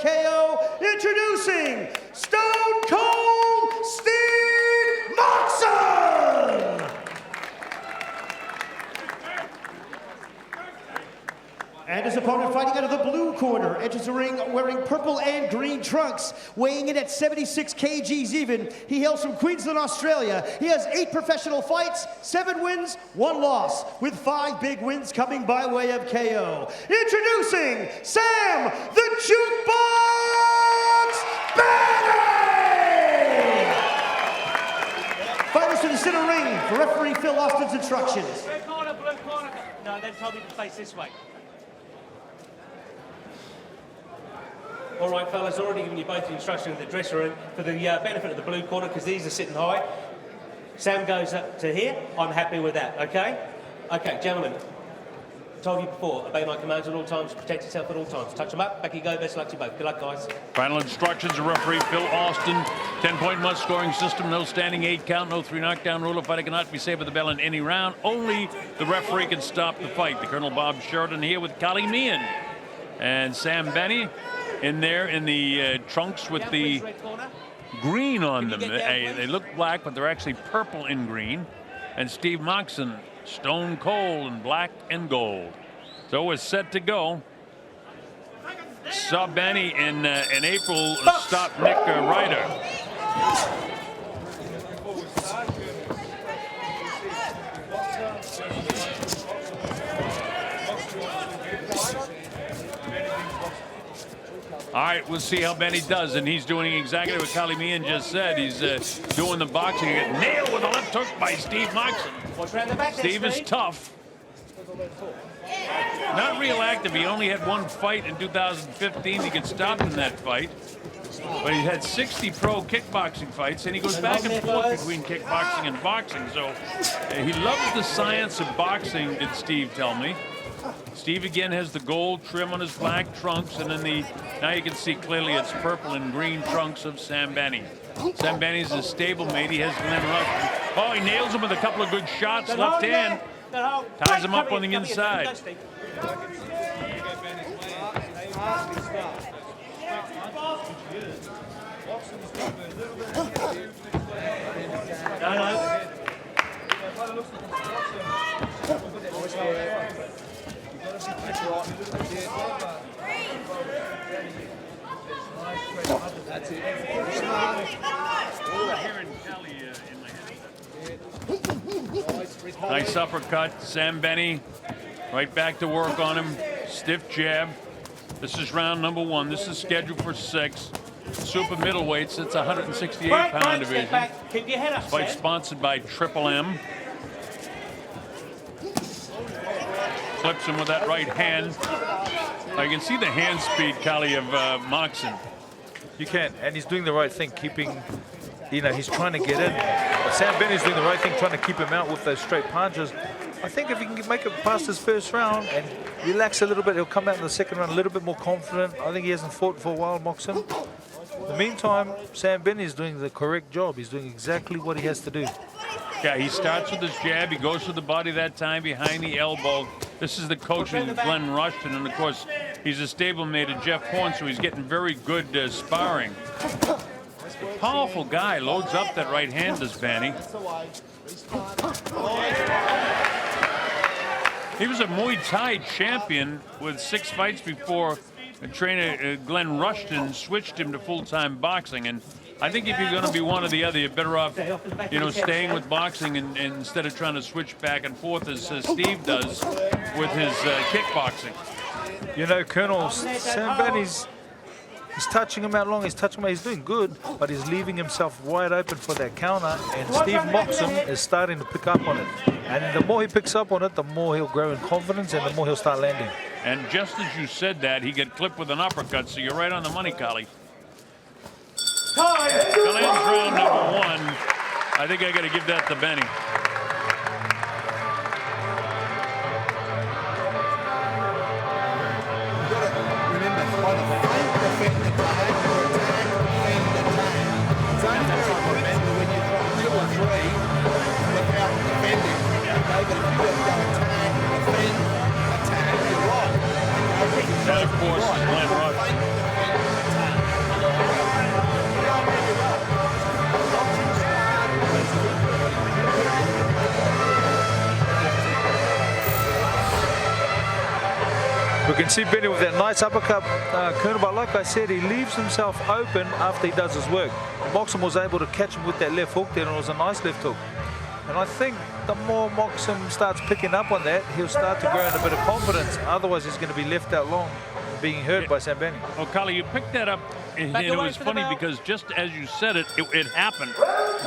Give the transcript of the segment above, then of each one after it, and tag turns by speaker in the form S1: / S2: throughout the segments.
S1: KO, introducing Stone Cold Steve Moxon! And his opponent fighting out of the blue corner enters the ring wearing purple and green trunks, weighing in at 76 kgs even. He hails from Queensland, Australia. He has 8 professional fights, 7 wins, 1 loss, with 5 big wins coming by way of KO. Introducing Sam the Jukebox Banney! Fighters to the center ring for referee Phil Austin's instructions.
S2: Red corner, blue corner. No, they told me to face this way. All right, fellas, already given you both the instruction in the dressing room for the benefit of the blue corner, because these are sitting high. Sam goes up to here. I'm happy with that, okay? Okay, gentlemen, told you before, obey my commands at all times, protect yourself at all times. Touch them up, back you go, best luck to you both. Good luck, guys.
S3: Final instructions of referee Phil Austin. 10-point must scoring system, no standing 8 count, no 3 knockdown rule. A fighter cannot be saved with the bell in any round. Only the referee can stop the fight. The Colonel Bob Sheridan here with Kali Meehan and Sam Banney in there in the trunks with the green on them. They look black, but they're actually purple and green. And Steve Moxon, stone cold in black and gold. So we're set to go. Saw Banney in April stop Nick Ryder. All right, we'll see how Banney does, and he's doing exactly what Kali Meehan just said. He's doing the boxing. He got nailed with a left hook by Steve Moxon. Steve is tough. Not real active. He only had 1 fight in 2015. He got stopped in that fight. But he's had 60 pro kickboxing fights, and he goes back and forth between kickboxing and boxing. So he loves the science of boxing, did Steve tell me. Steve again has the gold trim on his black trunks, and then now you can see clearly it's purple and green trunks of Sam Banney. Sam Banney's a stablemate. He has Glenn Rush. Oh, he nails him with a couple of good shots, left hand. Ties him up on the inside.
S4: That's it.
S3: Nice uppercut. Sam Banney right back to work on him. Stiff jab. This is round number 1. This is scheduled for 6. Super middleweights. It's a 168-pound division.
S2: Keep your head up,
S3: Fight sponsored by Triple M. Flips him with that right hand. I can see the hand speed, Kali, of Moxon.
S5: You can, and he's doing the right thing, keeping, he's trying to get in. Sam Banney's doing the right thing, trying to keep him out with those straight punches. I think if he can make it past his first round and relax a little bit, he'll come out in the second round a little bit more confident. I think he hasn't fought for a while, Moxon. In the meantime, Sam Banney is doing the correct job. He's doing exactly what he has to do.
S3: Yeah, he starts with his jab. He goes for the body that time behind the elbow. This is the coach of Glenn Rushton, and of course, he's a stablemate of Jeff Horn, so he's getting very good sparring. Powerful guy, loads up that right hand, does Banney. He was a Muay Thai champion with 6 fights before trainer Glenn Rushton switched him to full-time boxing, and I think if you're going to be one or the other, you're better off, staying with boxing and instead of trying to switch back and forth as Steve does with his kickboxing.
S5: Colonel, Sam Banney's he's touching him out long. He's touching him out. He's doing good, but he's leaving himself wide open for that counter. And Steve Moxon is starting to pick up on it. And the more he picks up on it, the more he'll grow in confidence and the more he'll start landing.
S3: And just as you said that, he got clipped with an uppercut. So you're right on the money, Kali. That ends round number 1. I think I got to give that to Banney. That, of course, is Glenn Rush.
S5: see Banney with that nice uppercut, Colonel, but like I said, he leaves himself open after he does his work. Moxon was able to catch him with that left hook there, and it was a nice left hook. And I think the more Moxon starts picking up on that, he'll start to grow in a bit of confidence. Otherwise, he's going to be left out long, being hurt by Sam Banney.
S3: Well, Kali, you picked that up, and it was funny because just as you said it, it happened.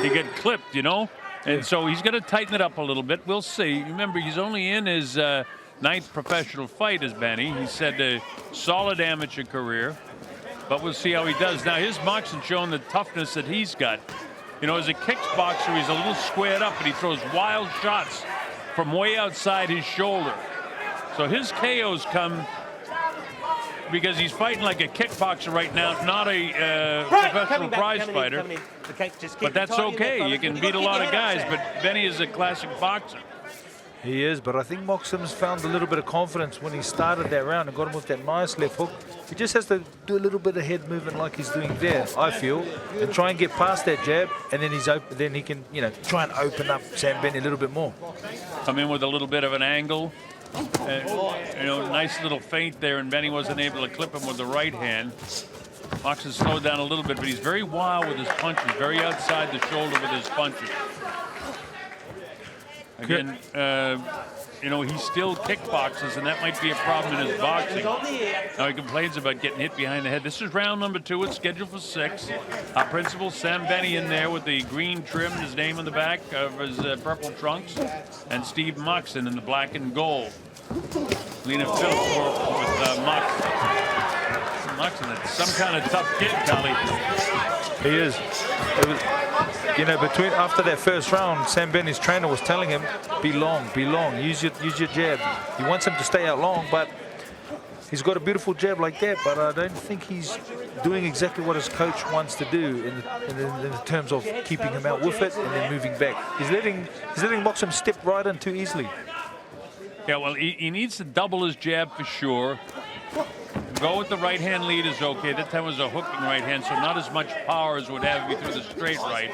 S3: He get clipped, you know? And so he's going to tighten it up a little bit. We'll see. Remember, he's only in his 9th professional fight as Banney. He said a solid amateur career, but we'll see how he does. Now, his Moxon showing the toughness that he's got. You know, as a kickboxer, he's a little squared up, but he throws wild shots from way outside his shoulder. So his KOs come because he's fighting like a kickboxer right now, not a professional prize fighter. But that's okay. You can beat a lot of guys, but Banney is a classic boxer.
S5: He is, but I think Moxon's found a little bit of confidence when he started that round and got him with that nice left hook. He just has to do a little bit of head movement like he's doing there, I feel, and try and get past that jab, and then he's open. Then he can, you know, try and open up Sam Banney a little bit more.
S3: Come in with a little bit of an angle. You know, nice little feint there, and Banney wasn't able to clip him with the right hand. Moxon slowed down a little bit, but he's very wild with his punches, very outside the shoulder with his punches. Again, you know, he still kickboxes, and that might be a problem in his boxing. Now he complains about getting hit behind the head. This is round number 2. It's scheduled for 6. Our principal, Sam Banney, in there with the green trim, his name on the back of his purple trunks, and Steve Moxon in the black and gold. Lena Phillips with Moxon. Moxon, that's some kind of tough kid, Kali.
S5: He is. It was, you know, after that first round, Sam Banney's trainer was telling him, be long, use your jab. He wants him to stay out long, but he's got a beautiful jab like that, but I don't think he's doing exactly what his coach wants to do in terms of keeping him out with it and then moving back. He's letting Moxon step right in too easily.
S3: Yeah, well, he needs to double his jab for sure. Go with the right hand lead is okay. That time was a hooking right hand, so not as much power as would have if he threw the straight right.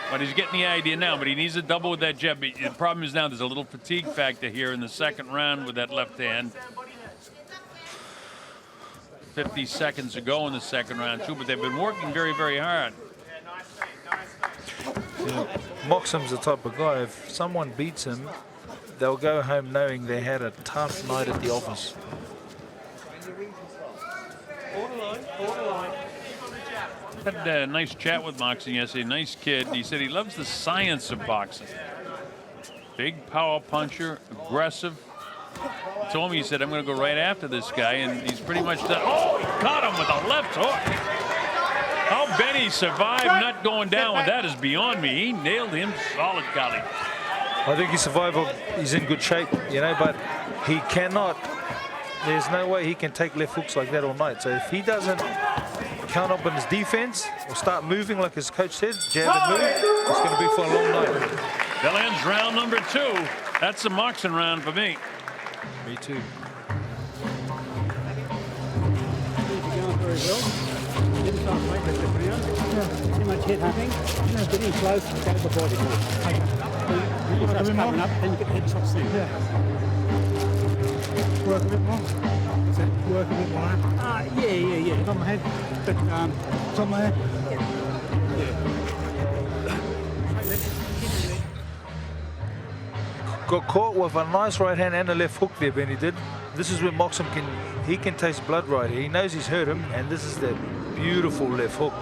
S3: But he's getting the idea now, but he needs to double with that jab. The problem is now there's a little fatigue factor here in the second round with that left hand. 50 seconds to go in the second round, too, but they've been working very, very hard.
S5: Yeah. Moxon's the type of guy, if someone beats him, they'll go home knowing they had a tough night at the office.
S3: Had a nice chat with Moxon yesterday. Nice kid. He said he loves the science of boxing. Big power puncher, aggressive. He told me, he said, I'm going to go right after this guy, and he's pretty much done. Oh, he caught him with a left hook. How Banney survived not going down with that is beyond me. He nailed him solid, Kali.
S5: I think he survived. He's in good shape, you know, but he cannot. There's no way he can take left hooks like that all night. So if he doesn't count up on his defense or start moving like his coach said, jab and move, it's going to be for a long night.
S3: That ends round number 2. That's the Moxon round for me.
S5: Me too.
S4: Very well. Didn't start late, but the ground. Too much head hunting. Getting close to the body. When you start coming up, then you get head shots there. Work a bit more. Work a bit more. Yeah. Top of my head. But top of my head.
S5: Got caught with a nice right hand and a left hook there, Banney did. This is where Moxon can taste blood right here. He knows he's hurt him, and this is that beautiful left hook.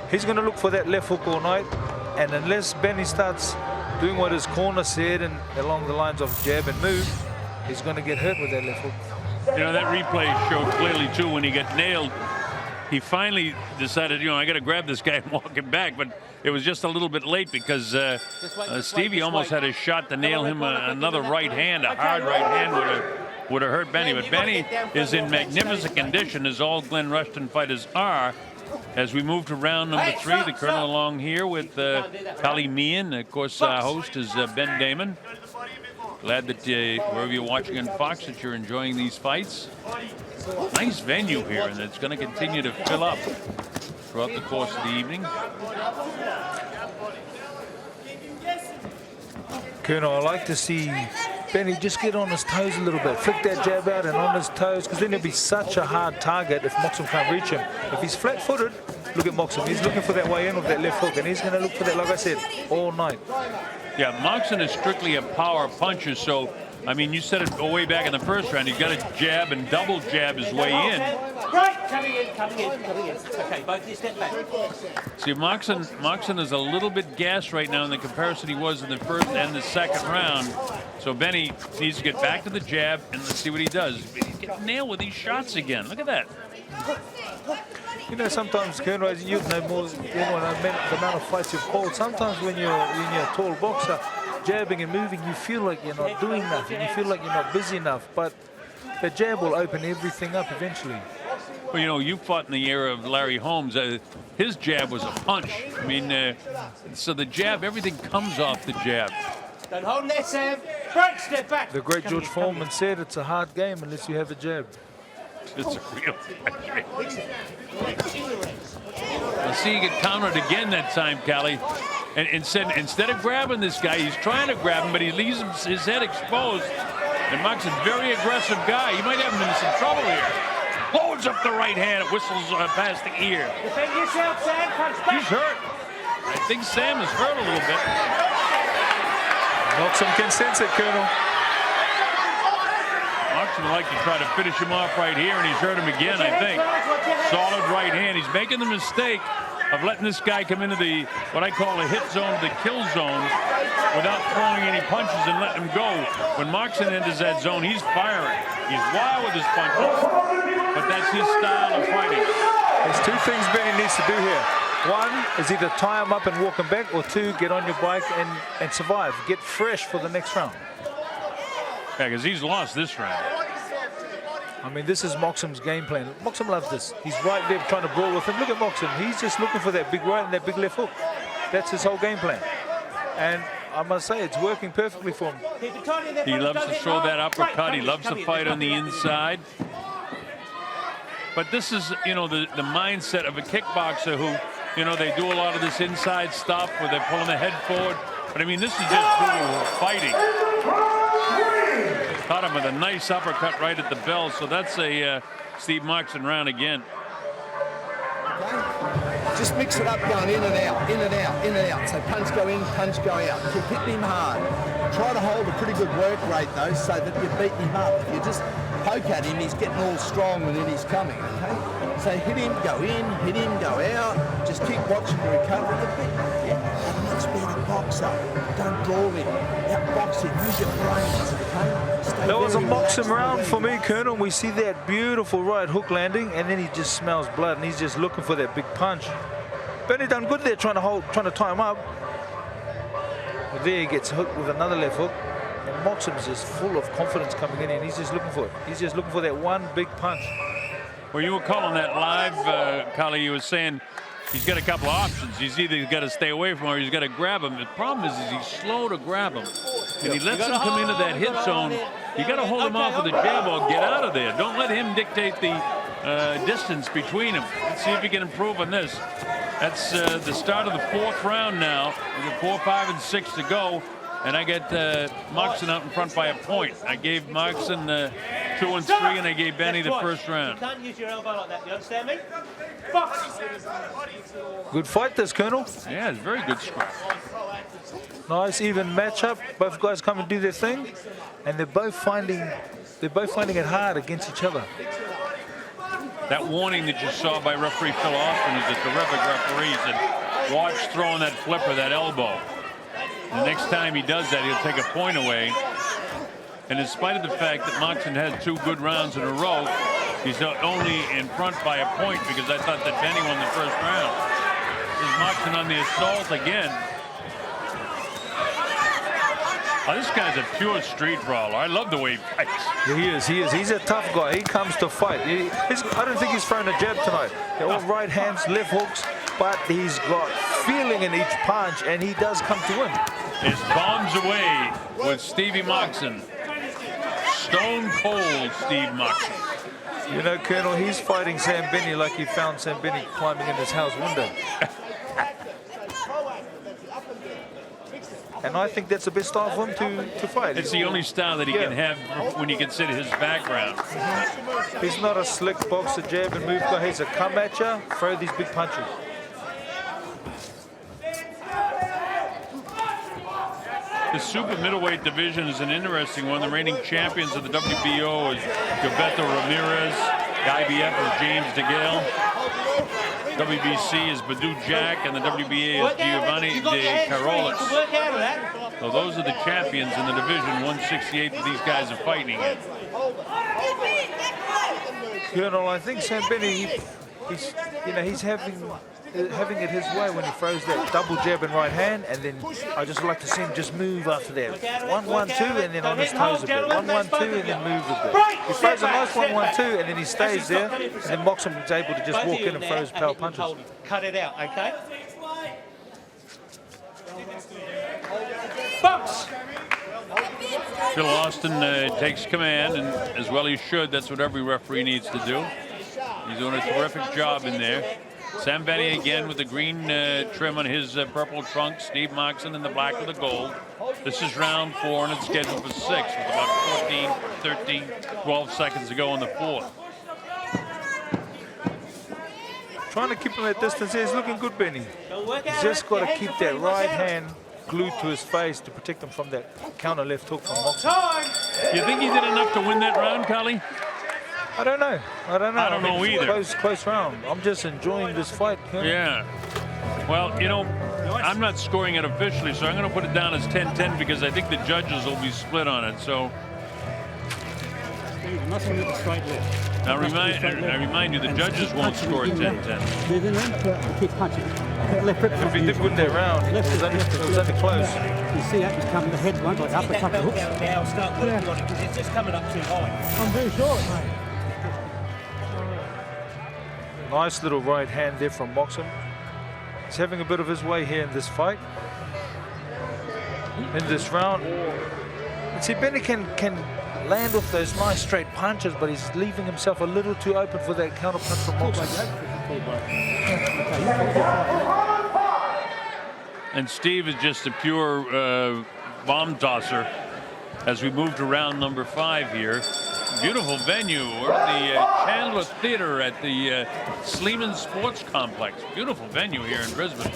S5: He's going to look for that left hook all night, and unless Banney starts doing what his corner said and along the lines of jab and move, he's going to get hurt with that left hook.
S3: You know, that replay showed clearly, too, when he got nailed, he finally decided, you know, I got to grab this guy and walk him back, but it was just a little bit late because Stevie almost had a shot to nail him another right hand, a hard right hand would have hurt Banney. But Banney is in magnificent condition, as all Glenn Rushton fighters are. As we move to round number 3, the Colonel along here with Kali Meehan. Of course, our host is Ben Damon. Glad that wherever you're watching on Fox that you're enjoying these fights. Nice venue here, and it's going to continue to fill up throughout the course of the evening.
S5: Colonel, I like to see Banney, just get on his toes a little bit. Flick that jab out and on his toes, because then he'll be such a hard target if Moxon can't reach him. If he's flat-footed, look at Moxon. He's looking for that way in with that left hook, and he's going to look for that, like I said, all night.
S3: Yeah, Moxon is strictly a power puncher, so, I mean, you said it way back in the first round. He's got to jab and double jab his way in.
S2: Right, coming in. Okay, both of you step back.
S3: See, Moxon is a little bit gassed right now in the comparison he was in the first and the second round. So Banney needs to get back to the jab, and let's see what he does. He's getting nailed with these shots again. Look at that.
S5: You know, sometimes, Colonel, you know more, you know, the amount of fights you've called. Sometimes when you're a tall boxer, jabbing and moving, you feel like you're not doing nothing. You feel like you're not busy enough. But the jab will open everything up eventually.
S3: Well, you know, you fought in the era of Larry Holmes. His jab was a punch. I mean, so the jab, everything comes off the jab.
S2: Don't hold there, Sam. Right, step back.
S5: The great George Foreman said it's a hard game unless you have a jab.
S3: It's a real game. Let's see you get countered again that time, Callie. And instead of grabbing this guy, he's trying to grab him, but he leaves his head exposed. And Moxon's a very aggressive guy. He might have him in some trouble here. Loads up the right hand. It whistles past the ear.
S2: Defend yourself, Sam. Punch back.
S3: He's hurt. I think Sam is hurt a little bit.
S5: Moxon can sense it, Colonel.
S3: Moxon would like to try to finish him off right here, and he's hurt him again, I think. Solid right hand. He's making the mistake of letting this guy come into the, what I call a hit zone, the kill zone, without throwing any punches and letting him go. When Moxon enters that zone, he's firing. He's wild with his punches, but that's his style of fighting.
S5: There's two things Banney needs to do here. One is either tie him up and walk him back, or two, get on your bike and survive. Get fresh for the next round.
S3: Yeah, because he's lost this round.
S5: I mean, this is Moxon's game plan. Moxon loves this. He's right there trying to brawl with him. Look at Moxon. He's just looking for that big right and that big left hook. That's his whole game plan. And I must say, it's working perfectly for him.
S3: He loves to throw that uppercut. He loves to fight on the inside. But this is, you know, the mindset of a kickboxer who, you know, they do a lot of this inside stuff where they're pulling the head forward. But, I mean, this is just brutal fighting. Caught him with a nice uppercut right at the bell. So that's a Steve Moxon round again.
S6: Okay. Just mix it up, going in and out, in and out, in and out. So punch go in, punch go out. Keep hitting him hard. Try to hold a pretty good work rate, though, so that you're beating him up. If you just poke at him, he's getting all strong and then he's coming, okay? So hit him, go in, hit him, go out. Just keep watching the recovery a bit. Yeah, a much better boxer. Don't brawl him. Outbox him. Use your brains, okay? Stay
S5: That was a
S6: very
S5: Moxon
S6: relaxed
S5: round
S6: and
S5: for me,
S6: relaxed.
S5: Colonel. We see that beautiful right hook landing, and then he just smells blood, and he's just looking for that big punch. Banney done good there, trying to tie him up. But there he gets hooked with another left hook. And Moxon's just full of confidence coming in, and he's just looking for it. He's just looking for that one big punch.
S3: Well, you were calling that live, Kali. You were saying he's got a couple of options. He's either got to stay away from him or he's got to grab him. The problem is he's slow to grab him. And he lets him come into that hit zone. You got to hold him off with a jab or get out of there. Don't let him dictate the distance between them. Let's see if he can improve on this. That's the start of the fourth round now. We got 4, 5, and 6 to go. And I get Moxon out in front by a point. I gave Moxon 2 and 3, and I gave Banney the first round.
S2: You can't use your elbow like that. You understand me? Box.
S5: Good fight, this, Colonel.
S3: Yeah, it's very good scrap.
S5: Nice even matchup. Both guys come and do their thing, and they're both finding it hard against each other.
S3: That warning that you saw by referee Phil Austin is a terrific referee. He said, watch throwing that flipper, that elbow. The next time he does that, he'll take a point away. And in spite of the fact that Moxon has 2 good rounds in a row, he's only in front by a point because I thought that Banney won the first round. This is Moxon on the assault again. Oh, this guy's a pure street brawler. I love the way he fights.
S5: Yeah, he is. He is. He's a tough guy. He comes to fight. I don't think he's thrown a jab tonight. They're all right hands, left hooks, but he's got feeling in each punch, and he does come to win.
S3: His bombs away with Stevie Moxon. Stone cold Steve Moxon.
S5: You know, Colonel, he's fighting Sam Banney like he found Sam Banney climbing in his house window. And I think that's the best style for him to fight.
S3: It's the only style that he can have when you consider his background.
S5: He's not a slick boxer, jab and move guy. He's a come at you, throw these big punches.
S3: The super middleweight division is an interesting one. The reigning champions of the WBO is Gilberto Ramirez. The IBF is James DeGale. WBC is Badu Jack, and the WBA is Giovanni De Carolis. So those are the champions in the division 168 that these guys are fighting in.
S5: Colonel, I think Sam Banney, he's having it his way when he throws that double jab and right hand, and then I just like to see him just move after that. 1-1-2, and then on his toes a bit. 1-1-2, and then move a bit. He throws a nice 1-1-2, and then he stays there, and then Moxon is able to just walk in and throw his power punches.
S2: Cut it out, okay? Box.
S3: Phil Austin takes command, and as well he should. That's what every referee needs to do. He's doing a terrific job in there. Sam Banney again with the green trim on his purple trunks. Steve Moxon in the black with the gold. This is round 4, and it's scheduled for 6 with about 14, 13, 12 seconds to go in the 4th.
S5: Trying to keep him at distance here. He's looking good, Banney. He's just got to keep that right hand glued to his face to protect him from that counter left hook from Moxon.
S3: You think he did enough to win that round, Carly?
S5: I don't know. I don't
S3: know either.
S5: Close round. I'm just enjoying this fight.
S3: Yeah. Well, you know, I'm not scoring it officially, so I'm going to put it down as 10-10 because I think the judges will be split on it. So now I remind you, the judges won't score at 10-10.
S4: Move in and keep punching.
S5: If he did win that round, it was only close.
S4: You see that he's coming the head one, like uppercut the hooks.
S2: Now start working on it because it's just coming up too high.
S4: I'm very short, mate.
S5: Nice little right hand there from Moxon. He's having a bit of his way here in this fight. In this round. And see, Banney can land with those nice straight punches, but he's leaving himself a little too open for that counter punch from Moxon.
S3: And Steve is just a pure bomb tosser as we move to round number 5 here. Beautiful venue. We're at the Chandler Theater at the Sleeman Sports Complex. Beautiful venue here in Brisbane.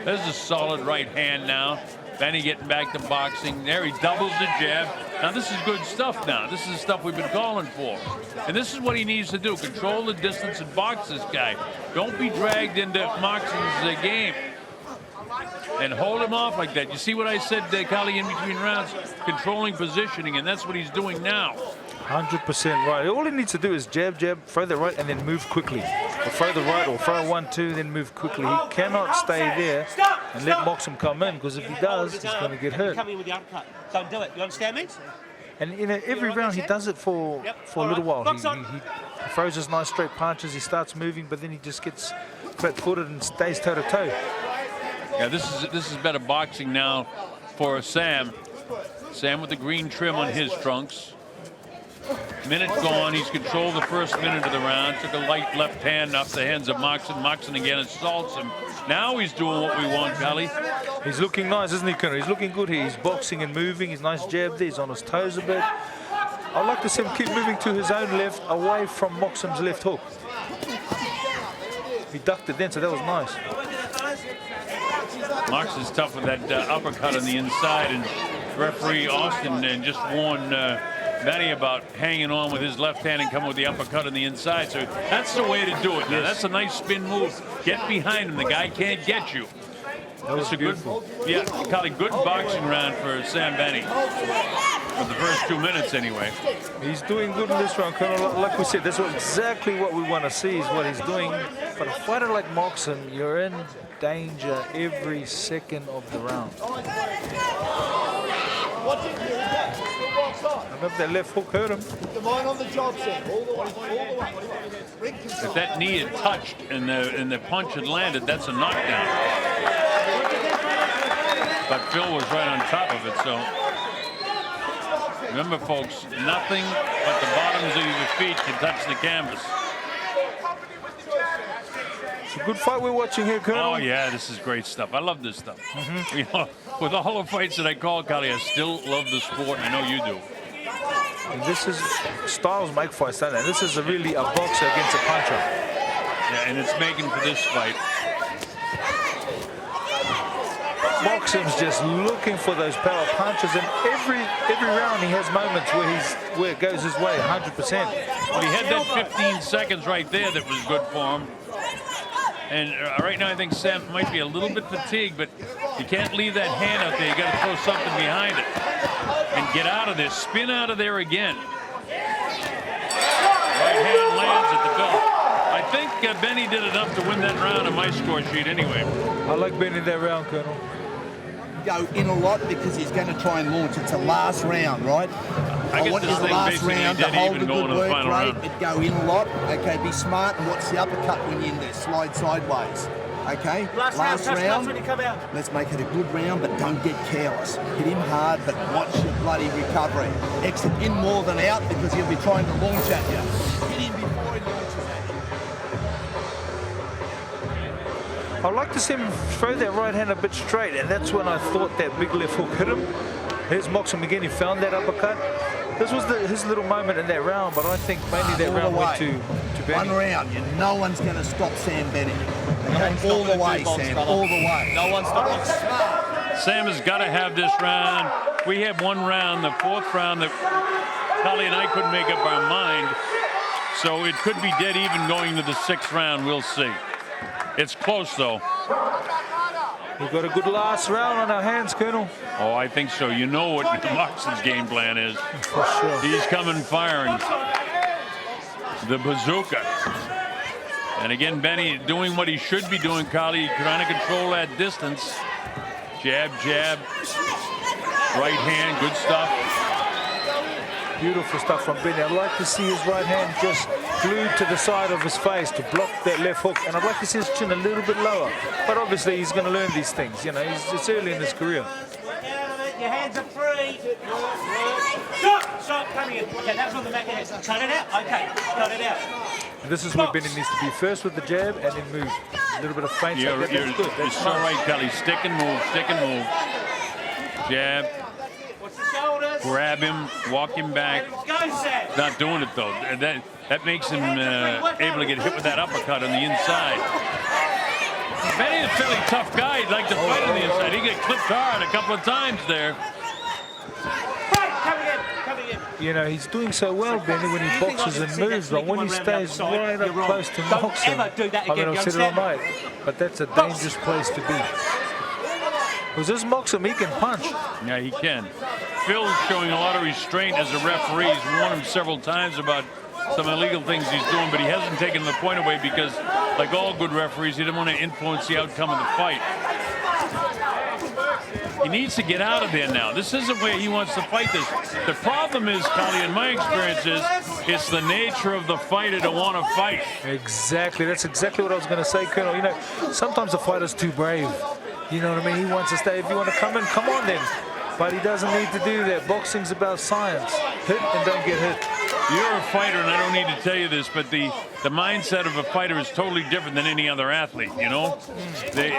S3: There's a solid right hand now. Banney getting back to boxing. There he doubles the jab. Now this is good stuff now. This is the stuff we've been calling for. And this is what he needs to do. Control the distance and box this guy. Don't be dragged into Moxon's game. And hold him off like that. You see what I said, Kali, in between rounds? Controlling positioning, and that's what he's doing now.
S5: 100% right. All he needs to do is jab, throw the right, and then move quickly. Or throw the right, or throw 1-2, then move quickly. He cannot stay there and let Moxon come in, because if he does, he's going to get hurt.
S2: Come in with the uppercut. Don't do it. You understand me?
S5: And you know, every round he does it for a little while. He throws his nice straight punches. He starts moving, but then he just gets flat-footed and stays toe-to-toe.
S3: Yeah, this is better boxing now for Sam. Sam with the green trim on his trunks. Minute gone. He's controlled the first minute of the round. Took a light left hand off the hands of Moxon. Moxon again assaults him. Now he's doing what we want, Kelly.
S5: He's looking nice, isn't he, Connor? He's looking good here. He's boxing and moving. He's nice jab there. He's on his toes a bit. I'd like to see him keep moving to his own left, away from Moxon's left hook. He ducked it then, so that was nice.
S3: Moxon's tough with that uppercut on the inside, and referee Austin just warned Banney about hanging on with his left hand and coming with the uppercut on the inside. So that's the way to do it. Now, that's a nice spin move. Get behind him. The guy can't get you.
S5: That was beautiful.
S3: Good, Kali, good boxing round for Sam Banney. For the first 2 minutes, anyway.
S5: He's doing good in this round, Colonel. Like we said, that's exactly what we want to see is what he's doing. But a fighter like Moxon, you're in danger every second of the round. I hope that left hook hurt him.
S3: If that knee had touched and the punch had landed, that's a knockdown. But Phil was right on top of it, so. Remember, folks, nothing but the bottoms of your feet can touch the canvas.
S5: It's a good fight we're watching here, Colonel.
S3: Oh, yeah, this is great stuff. I love this stuff. You know, with all the fights that I call, Kali, I still love the sport, and I know you do.
S5: And this is, styles make fights, don't they? This is really a boxer against a puncher.
S3: Yeah, and it's making for this fight.
S5: Moxon's just looking for those power punches, and every round he has moments where it goes his way, 100%.
S3: Well, he had that 15 seconds right there that was good for him. And right now I think Sam might be a little bit fatigued, but you can't leave that hand out there. You got to throw something behind it and get out of there. Spin out of there again. Right hand lands at the belt. I think Banney did enough to win that round on my score sheet anyway.
S5: I like Banney that round, Colonel.
S6: Go in a lot because he's going to try and launch. It's a last round, right?
S3: I
S6: want
S3: guess
S6: you
S3: this
S6: the
S3: thing
S6: last
S3: basically
S6: round to
S3: dead
S6: hold a
S3: even going
S6: good
S3: to the
S6: work
S3: final
S6: rate,
S3: round.
S6: but go in a lot. Okay, be smart and watch the uppercut when you're in there. Slide sideways. Okay,
S2: Last round. When you come out.
S6: let's make it a good round, but don't get careless. Hit him hard, but watch your bloody recovery. Exit in more than out because he'll be trying to launch at you. Hit him before he launches at you.
S5: I'd like to see him throw that right hand a bit straight, and that's when I thought that big left hook hit him. Here's Moxon again, he found that uppercut. This was his little moment in that round, but I think mainly that round went to Banney.
S6: One round, no one's going to stop Sam Banney. All the way, Sam, all the way.
S2: No one's stopping.
S3: Sam has got to have this round. We have one round, the fourth round, that Kali and I couldn't make up our mind. So it could be dead even going to the sixth round. We'll see. It's close, though.
S5: We've got a good last round on our hands, Colonel.
S3: Oh, I think so. You know what Moxon's game plan is.
S5: For sure.
S3: He's coming firing. The bazooka. And again, Banney doing what he should be doing, Kali, trying to control that distance. Jab, jab. Right hand, good stuff.
S5: Beautiful stuff from Banney. I'd like to see his right hand just glued to the side of his face to block that left hook. And I'd like to see his chin a little bit lower. But obviously, he's going to learn these things. You know, it's early in his career.
S2: Your hands are free. Stop, coming in. Okay, that was on the back of the head. Cut it out. Okay, cut it out.
S5: And this is where Banney needs to be first with the jab and then move. A little bit of feint.
S3: You're
S5: That's good.
S3: so
S5: That's
S3: right, Kali. Stick and move, stick and move. Jab.
S2: Watch the shoulders.
S3: Grab him, walk him back.
S2: Go, Sam.
S3: Not doing it, though. That makes him able to get hit with that uppercut on the inside. Banney's a fairly tough guy. He'd like to fight on the inside. He got clipped hard a couple of times there.
S2: Coming in.
S5: You know, he's doing so well, Banney, when he boxes and moves, but when he stays right up close to Moxon,
S2: ever do that
S5: I mean,
S2: again,
S5: I've said it all night, but that's a dangerous place to be. Because this Moxon, he can punch.
S3: Yeah, he can. Phil's showing a lot of restraint as a referee. He's warned him several times about some illegal things he's doing, but he hasn't taken the point away because, like all good referees, he didn't want to influence the outcome of the fight. He needs to get out of there now. This isn't where he wants to fight this. The problem is, Kali, in my experience, is it's the nature of the fighter to want to fight.
S5: Exactly. That's exactly what I was going to say, Colonel. You know, sometimes the fighter's too brave. You know what I mean? He wants to stay. If you want to come in, come on then. But he doesn't need to do that. Boxing's about science. Hit and don't get hit.
S3: You're a fighter, and I don't need to tell you this, but the mindset of a fighter is totally different than any other athlete. You know, if they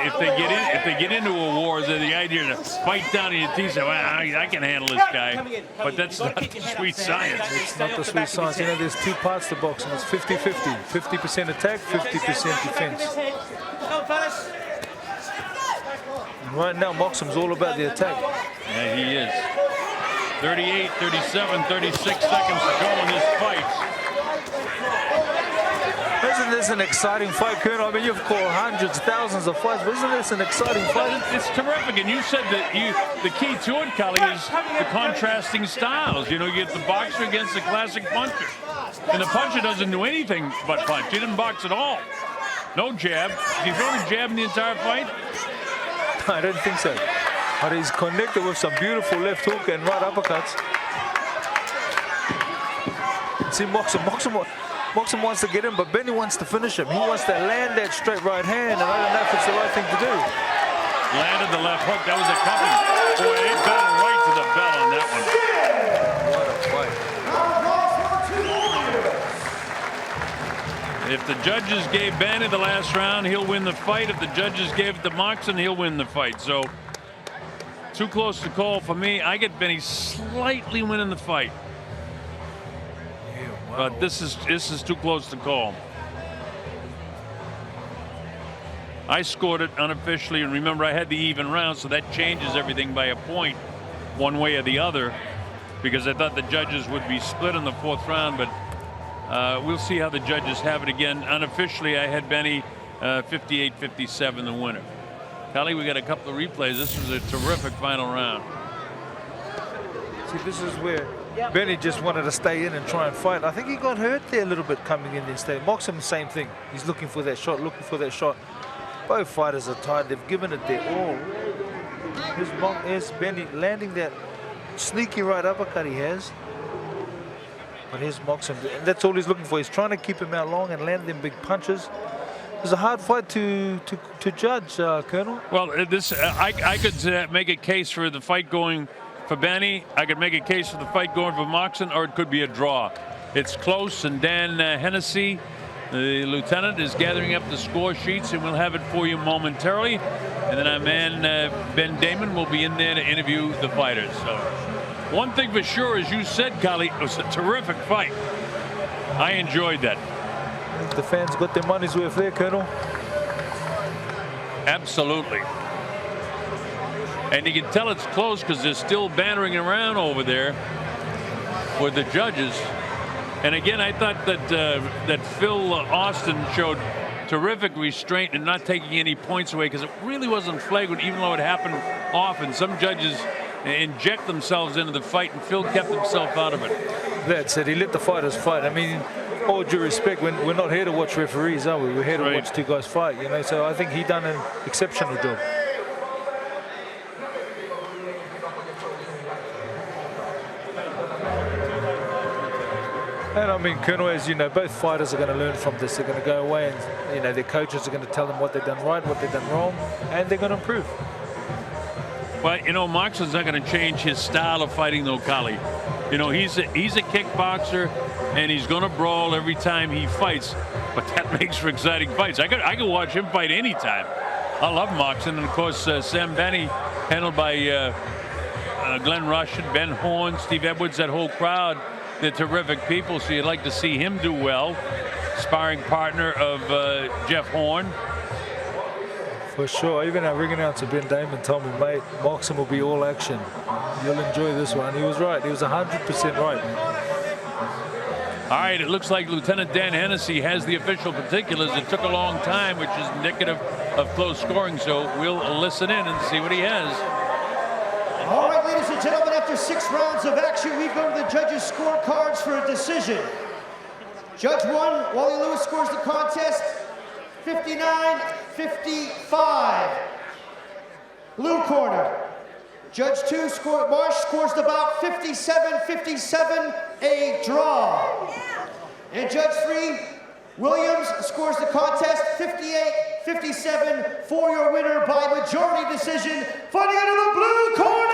S3: get into a war, the idea to fight down in your teeth, say, "Well, I can handle this guy," but that's not the sweet science.
S5: It's not the sweet science. You know, there's two parts to boxing. It's 50-50. 50% attack, 50% defense. And right now, Moxon's all about the attack.
S3: Yeah, he is. 38, 37, 36 seconds to go in this fight.
S5: Isn't this an exciting fight, Colonel? I mean, you've called hundreds, thousands of fights, but isn't this an exciting fight?
S3: It's terrific, and you said that the key to it, Kali, is the contrasting styles. You know, you get the boxer against the classic puncher. And the puncher doesn't do anything but punch. He didn't box at all. No jab. Did he throw a jab in the entire fight?
S5: I don't think so. But he's connected with some beautiful left hook and right uppercuts. See, Moxon wants to get him, but Banney wants to finish him. He wants to land that straight right hand, and I don't know if it's the right thing to do.
S3: Landed the left hook. That was a couple. Boy, they battled right to the bell on that one.
S5: What a fight.
S3: If the judges gave Banney the last round, he'll win the fight. If the judges gave it to Moxon, he'll win the fight. So too close to call for me. I get Banney slightly winning the fight.
S5: Yeah, wow.
S3: But this is too close to call. I scored it unofficially, and remember I had the even round, so that changes everything by a point one way or the other, because I thought the judges would be split in the 4th round, but we'll see how the judges have it again. Unofficially, I had Banney 58-57 the winner. Kelly, we got a couple of replays. This was a terrific final round.
S5: See, this is where Banney just wanted to stay in and try and fight. I think he got hurt there a little bit coming in instead. Moxon, same thing. He's looking for that shot, Both fighters are tired. They've given it their all. Here's Banney landing that sneaky right uppercut he has. But here's Moxon. That's all he's looking for. He's trying to keep him out long and land them big punches. It's a hard fight to judge, Colonel.
S3: Well, I could make a case for the fight going for Banney. I could make a case for the fight going for Moxon, or it could be a draw. It's close, and Dan Hennessy, the lieutenant, is gathering up the score sheets, and we'll have it for you momentarily. And then our man Ben Damon will be in there to interview the fighters. So one thing for sure, as you said, Kali, it was a terrific fight. I enjoyed that.
S5: The fans got their money's worth there, Colonel.
S3: Absolutely. And you can tell it's close because they're still bantering around over there with the judges. And again, I thought that Phil Austin showed terrific restraint and not taking any points away, because it really wasn't flagrant, even though it happened often. Some judges inject themselves into the fight, and Phil kept himself out of it.
S5: That's it. He let the fighters fight. I mean, all due respect, we're not here to watch referees, are we? We're here to watch two guys fight, you know. So I think he done an exceptional job. And I mean, Colonel, as you know, both fighters are going to learn from this. They're going to go away and, you know, their coaches are going to tell them what they've done right, what they've done wrong, and they're going to improve.
S3: Well, you know, Moxon's not going to change his style of fighting, though, Kali. You know, he's a kickboxer, and he's going to brawl every time he fights. But that makes for exciting fights. I could watch him fight anytime. I love Moxon, and of course, Sam Banney, handled by Glenn Rush and Ben Horn, Steve Edwards, that whole crowd. They're terrific people, so you'd like to see him do well. Sparring partner of Jeff Horn.
S5: For sure. Even our ring announcer, Ben Damon, told me, mate, Moxon will be all action. You'll enjoy this one. He was right. He was 100% right.
S3: All right, it looks like Lieutenant Dan Hennessy has the official particulars. It took a long time, which is indicative of close scoring, so we'll listen in and see what he has.
S1: All right, ladies and gentlemen, after 6 rounds of action, we go to the judges' scorecards for a decision. Judge 1, Wally Lewis, scores the contest 59-55. Blue corner. Judge 2, Marsh, scores the bout 57-57, a draw. And Judge 3, Williams, scores the contest 58-57 for your winner by majority decision. Fighting out of the blue corner,